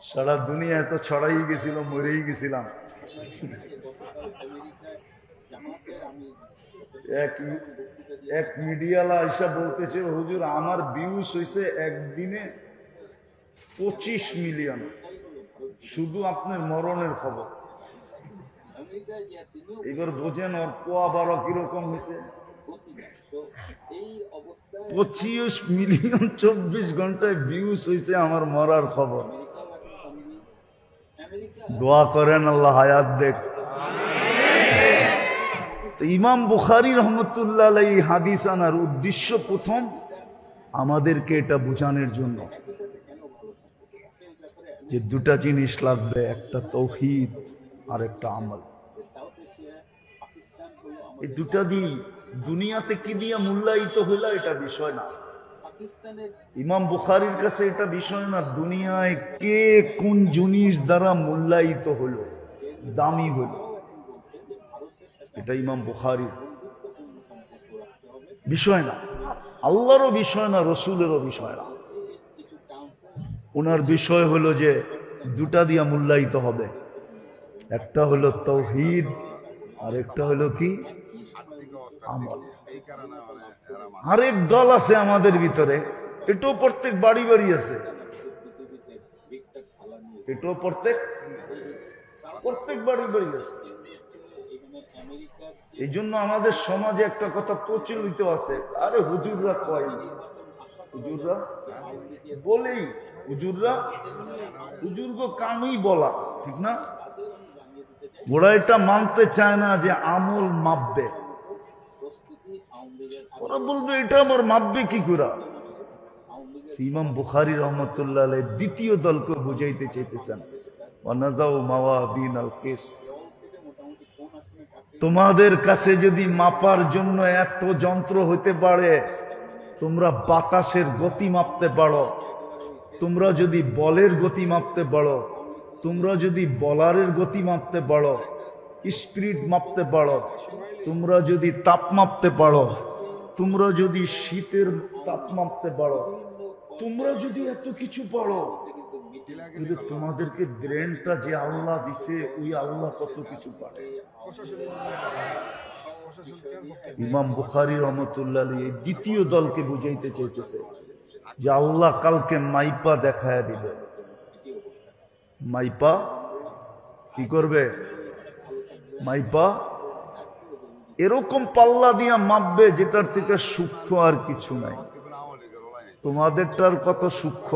সারা দুনিয়ায় তো ছড়াই গেছিল, মরেই গেছিলাম। এক মিডিয়ালা আইসা বলতেছে, হুজুর আমার ভিউজ হয়েছে একদিনে 25 মিলিয়ন, শুধু আপনার মরণের খবর। এবার বোঝেন ওর পোয়া বড় কিরকম হয়েছে। 25 মিলিয়ন 24 ঘন্টায় ভিউজ হয়েছে আমার মরার খবর। দোয়া করেন আল্লাহ হায়াত দেখ। তো ইমাম বুখারী রহমতুল্লাহ আলাইহি হাদিস আনার উদ্দেশ্য প্রথম আমাদেরকে এটা বোঝানোর জন্য যে দুটা জিনিস লাগবে, একটা তাওহীদ আর একটা আমল। এই দুটা দিয়ে দুনিয়াতে কি দিয়ে মূল্যায়িত হইলা এটা বিষয় না। ইমাম বুখারীর কাছে এটা বিষয় না দুনিয়ায় কে কোন জিনিস দ্বারা মূল্যায়িত হলো, দামি হলো, এটা ইমাম বুখারীর বিষয় না, আল্লাহরও বিষয় না, রসুলেরও বিষয় না। ওনার বিষয় হলো যে দুটা দিয়া মূল্যায়িত হবে, একটা হলো তাওহীদ আর একটা হলো কি আমল। আরেক দল আছে আমাদের ভিতরে, এটাও প্রত্যেক বাড়ি বাড়ি আছে, এটাও প্রত্যেক বাড়ি বাড়ি আছে। এই জন্য আমাদের সমাজে একটা কথা প্রচলিত আছে, আরে হুজুররা কয়, হুজুররা বলেই, হুজুরগো কামই বলা, ঠিক না? ওরা এটা মানতে চায় না যে আমল মাপবে। ওরা বলবে এটা আমার মাপবে কি করে। ইমাম বুখারী রহমতুল্লাহ আলাইহি দ্বিতীয় দলকে বুঝাইতে চাইতেছেন, ওয়ানাজাউ মাওয়াদিনাল কিসত। তোমাদের কাছে যদি মাপার জন্য এত যন্ত্র হতে পারে, তোমরা বাতাসের গতি মাপতে পারো, তোমরা যদি বলের গতি মাপতে পারো, তোমরা যদি বলারের গতি মাপতে পারো, স্পিড মাপতে পারো, তোমরা যদি তাপ মাপতে পারো, তোমরা যদি শীতের তাপ মাপতে পারো, তোমরা যদি এত কিছু পারো, কিন্তু তোমাদেরকে ব্রেনটা যে আল্লাহ দিছে ওই আল্লাহ কত কিছু পারে। ইমাম বুখারী রহমতুল্লাহ আলাইহি দ্বিতীয় দলকে বুঝাইতে চাইতেছে যে আল্লাহ কালকে মাইপা দেখায় দিবে। মাইপা কি করবে? মাইপা এরকম পাল্লা দিয়া মাপবে যেটার থেকে সূক্ষ্ম আর কিছু নাই। তোমাদেরটার কত সূক্ষ্ম,